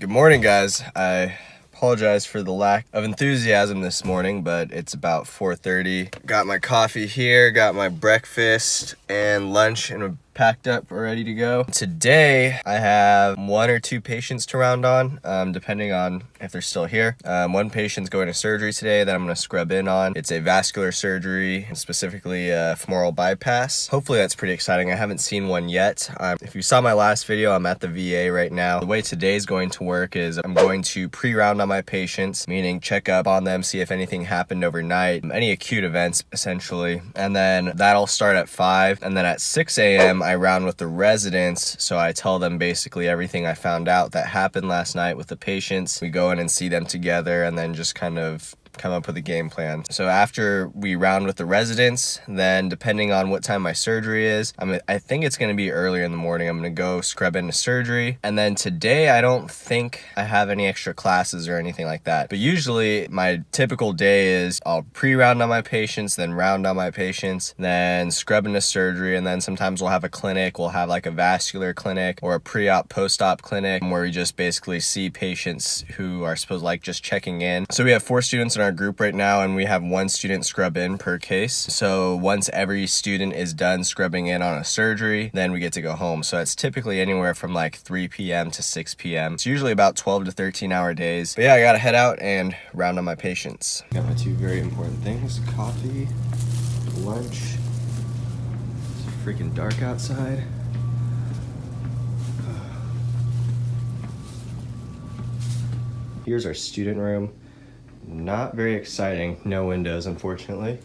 Good morning, guys. I apologize for the lack of enthusiasm this morning, but it's about 4:30. Got my coffee here, got my breakfast and lunch packed up, ready to go. Today, I have 1 or 2 patients to round on, depending on if they're still here. One patient's going to surgery today that I'm gonna scrub in on. It's a vascular surgery, specifically a femoral bypass. Hopefully that's pretty exciting. I haven't seen one yet. If you saw my last video, I'm at the VA right now. The way today's going to work is I'm going to pre-round on my patients, meaning check up on them, see if anything happened overnight, any acute events essentially. And then that'll start at 5. And then at 6 a.m. I round with the residents, so I tell them basically everything I found out that happened last night with the patients. We go in and see them together and then just kind of come up with a game plan. So after we round with the residents, then depending on what time my surgery is, I think it's going to be earlier in the morning. I'm going to go scrub into surgery. And then today, I don't think I have any extra classes or anything like that. But usually my typical day is I'll pre-round on my patients, then round on my patients, then scrub into surgery. And then sometimes we'll have a clinic. We'll have like a vascular clinic or a pre-op, post-op clinic where we just basically see patients who are supposed like just checking in. So we have 4 students in our group right now, and we have 1 student scrub in per case. So once every student is done scrubbing in on a surgery, then we get to go home. So it's typically anywhere from like 3 p.m. to 6 p.m. It's usually about 12 to 13 hour days. But yeah, I gotta head out and round on my patients. Got my 2 very important things: coffee, lunch. It's freaking dark outside. Here's our student room. Not very exciting, no windows unfortunately.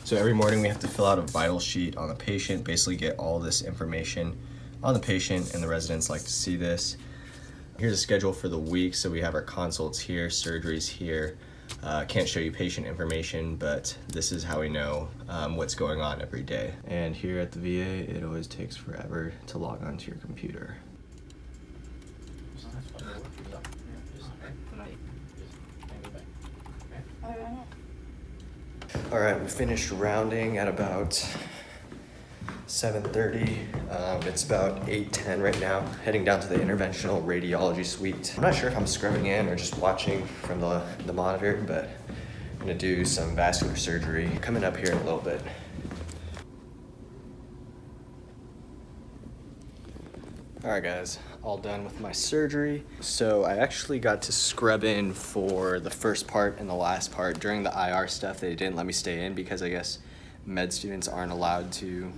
So every morning we have to fill out a vital sheet on the patient, basically get all this information on the patient, and the residents like to see this. Here's a schedule for the week, so we have our consults here, surgeries here. Can't show you patient information, but this is how we know what's going on every day. And here at the VA, it always takes forever to log onto your computer. All right, we finished rounding at about 7:30. It's about 8:10 right now, heading down to the interventional radiology suite. I'm not sure if I'm scrubbing in or just watching from the monitor, but I'm gonna do some vascular surgery coming up here in a little bit. All right, guys, all done with my surgery. So I actually got to scrub in for the first part and the last part. During the IR stuff, they didn't let me stay in because I guess med students aren't allowed to.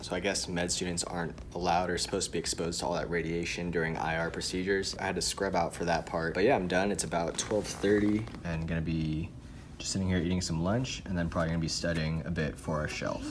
So I guess med students aren't allowed or supposed to be exposed to all that radiation during IR procedures. I had to scrub out for that part. But yeah, I'm done. It's about 12:30 and gonna be just sitting here eating some lunch and then probably gonna be studying a bit for our shelf.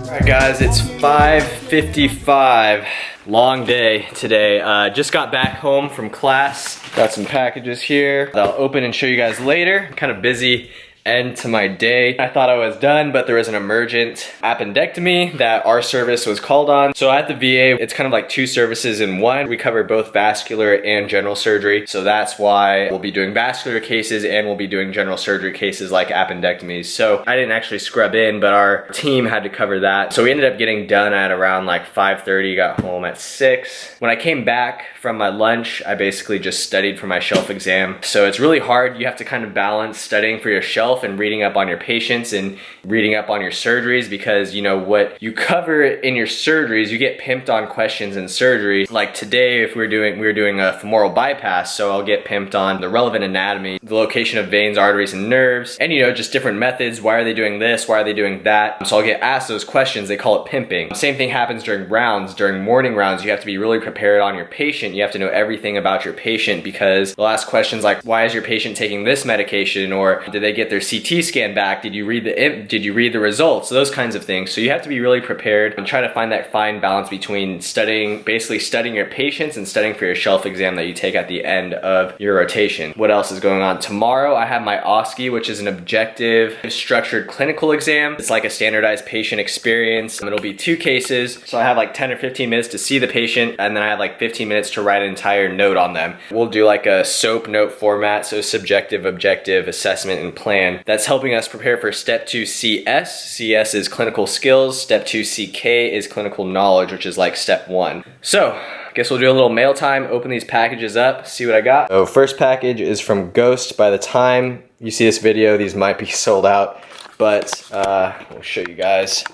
Alright guys, it's 5:55. Long day today. Just got back home from class. Got some packages here that I'll open and show you guys later. Kind of busy end to my day. I thought I was done, but there was an emergent appendectomy that our service was called on. So at the VA, it's kind of like 2 services in one. We cover both vascular and general surgery. So that's why we'll be doing vascular cases and we'll be doing general surgery cases like appendectomies. So I didn't actually scrub in, but our team had to cover that. So we ended up getting done at around like 5:30, got home at 6. When I came back from my lunch, I basically just studied for my shelf exam. So it's really hard. You have to kind of balance studying for your shelf and reading up on your patients and reading up on your surgeries, because you know what you cover in your surgeries, you get pimped on questions in surgery. Like today, if we were doing a femoral bypass, so I'll get pimped on the relevant anatomy, the location of veins, arteries, and nerves, and you know, just different methods. Why are they doing this? Why are they doing that? So I'll get asked those questions. They call it pimping. Same thing happens during rounds. During morning rounds, you have to be really prepared on your patient. You have to know everything about your patient, because they'll ask questions like, why is your patient taking this medication? Or did they get their CT scan back? Did you read the results? Those kinds of things. So you have to be really prepared and try to find that fine balance between basically studying your patients and studying for your shelf exam that you take at the end of your rotation. What else is going on? Tomorrow I have my OSCE, which is an objective structured clinical exam. It's like a standardized patient experience. It'll be 2 cases. So I have like 10 or 15 minutes to see the patient, and then I have like 15 minutes to write an entire note on them. We'll do like a SOAP note format, so subjective, objective, assessment, and plan. That's helping us prepare for step 2 CS. CS is clinical skills. Step 2 CK is clinical knowledge, which is like step 1. So I guess we'll do a little mail time, open these packages up, see what I got. So first package is from Ghost. By the time you see this video, these might be sold out, but I'll show you guys.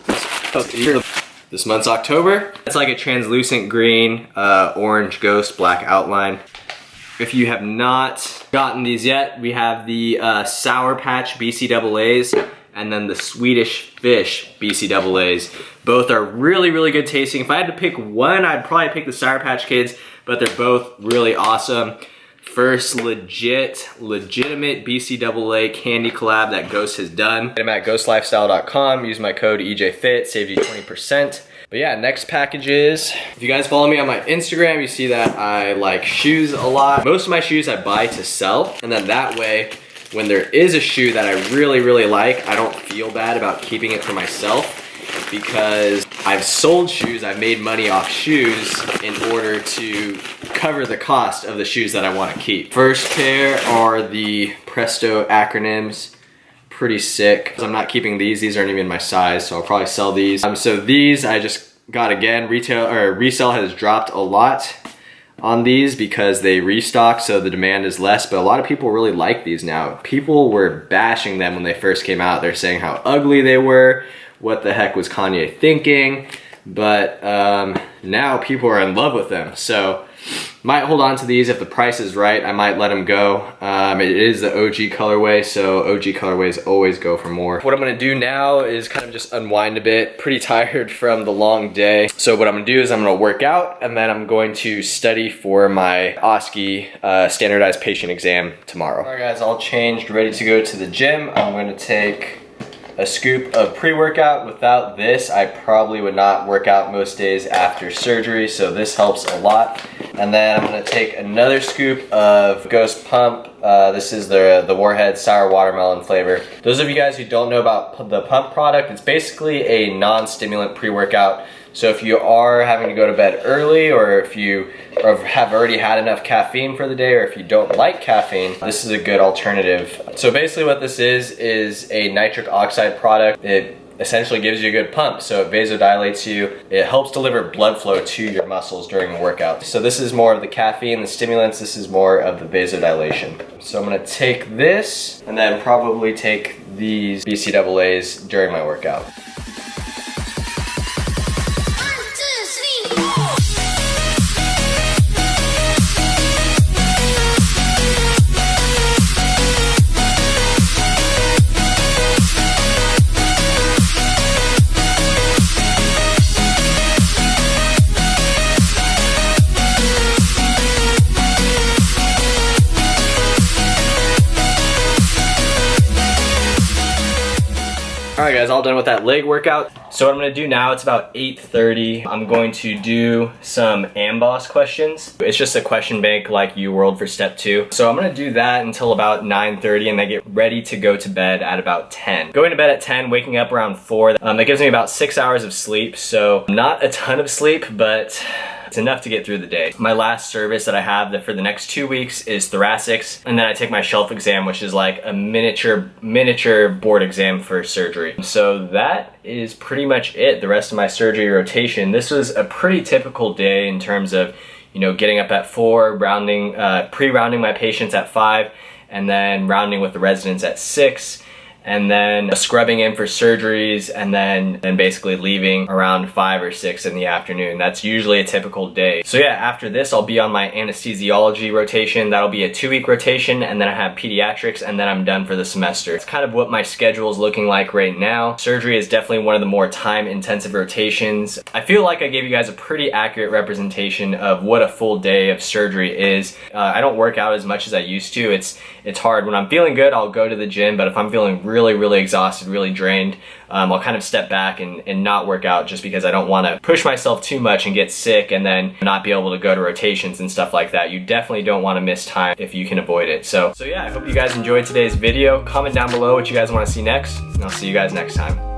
This month's October. It's like a translucent green, orange Ghost, black outline. If you have not gotten these yet, we have the Sour Patch BCAAs and then the Swedish Fish BCAAs. Both are really, really good tasting. If I had to pick one, I'd probably pick the Sour Patch Kids, but they're both really awesome. First legitimate BCAA candy collab that Ghost has done. Get them at ghostlifestyle.com. Use my code EJFIT, saves you 20%. But yeah, next package is, if you guys follow me on my Instagram, you see that I like shoes a lot. Most of my shoes I buy to sell, and then that way, when there is a shoe that I really, really like, I don't feel bad about keeping it for myself, because I've sold shoes, I've made money off shoes in order to cover the cost of the shoes that I want to keep. First pair are the Presto acronyms. Pretty sick. I'm not keeping these aren't even my size, so I'll probably sell these. So these I just got again. Resale has dropped a lot on these because they restock, so the demand is less, but a lot of people really like these now. People were bashing them when they first came out. They're saying how ugly they were, what the heck was Kanye thinking, but now people are in love with them. So might hold on to these. If the price is right, I might let them go. It is the OG colorway, so OG colorways always go for more. What I'm gonna do now is kind of just unwind a bit. Pretty tired from the long day. So what I'm gonna do is I'm gonna work out, and then I'm going to study for my OSCE standardized patient exam tomorrow. All right guys, all changed, ready to go to the gym. I'm gonna take a scoop of pre-workout. Without this, I probably would not work out most days after surgery, so this helps a lot. And then I'm gonna take another scoop of Ghost Pump. This is the Warhead Sour Watermelon flavor. Those of you guys who don't know about the Pump product, it's basically a non-stimulant pre-workout. So if you are having to go to bed early, or if you have already had enough caffeine for the day, or if you don't like caffeine, this is a good alternative. So basically what this is a nitric oxide product. It essentially gives you a good pump, so it vasodilates you. It helps deliver blood flow to your muscles during a workout. So this is more of the caffeine, the stimulants, this is more of the vasodilation. So I'm gonna take this, and then probably take these BCAAs during my workout. Alright guys, all done with that leg workout. So what I'm going to do now, it's about 8:30. I'm going to do some AMBOSS questions. It's just a question bank like UWorld for step 2. So I'm going to do that until about 9:30, and then get ready to go to bed at about 10. Going to bed at 10, waking up around 4. That gives me about 6 hours of sleep. So not a ton of sleep, but it's enough to get through the day. My last service that I have for the next 2 weeks is thoracics, and then I take my shelf exam, which is like a miniature board exam for surgery. So that is pretty much it, the rest of my surgery rotation. This was a pretty typical day in terms of, you know, getting up at 4, pre-rounding my patients at 5, and then rounding with the residents at 6. and then scrubbing in for surgeries, and then basically leaving around 5 or 6 in the afternoon. That's usually a typical day. So yeah, after this I'll be on my anesthesiology rotation. That'll be a 2-week rotation, and then I have pediatrics, and then I'm done for the semester. It's kind of what my schedule is looking like right now. Surgery is definitely one of the more time-intensive rotations. I feel like I gave you guys a pretty accurate representation of what a full day of surgery is. I don't work out as much as I used to. It's hard. When I'm feeling good, I'll go to the gym, but if I'm feeling really exhausted, really drained, I'll kind of step back and not work out, just because I don't want to push myself too much and get sick and then not be able to go to rotations and stuff like that. You definitely don't want to miss time if you can avoid it. So yeah, I hope you guys enjoyed today's video. Comment down below what you guys want to see next, and I'll see you guys next time.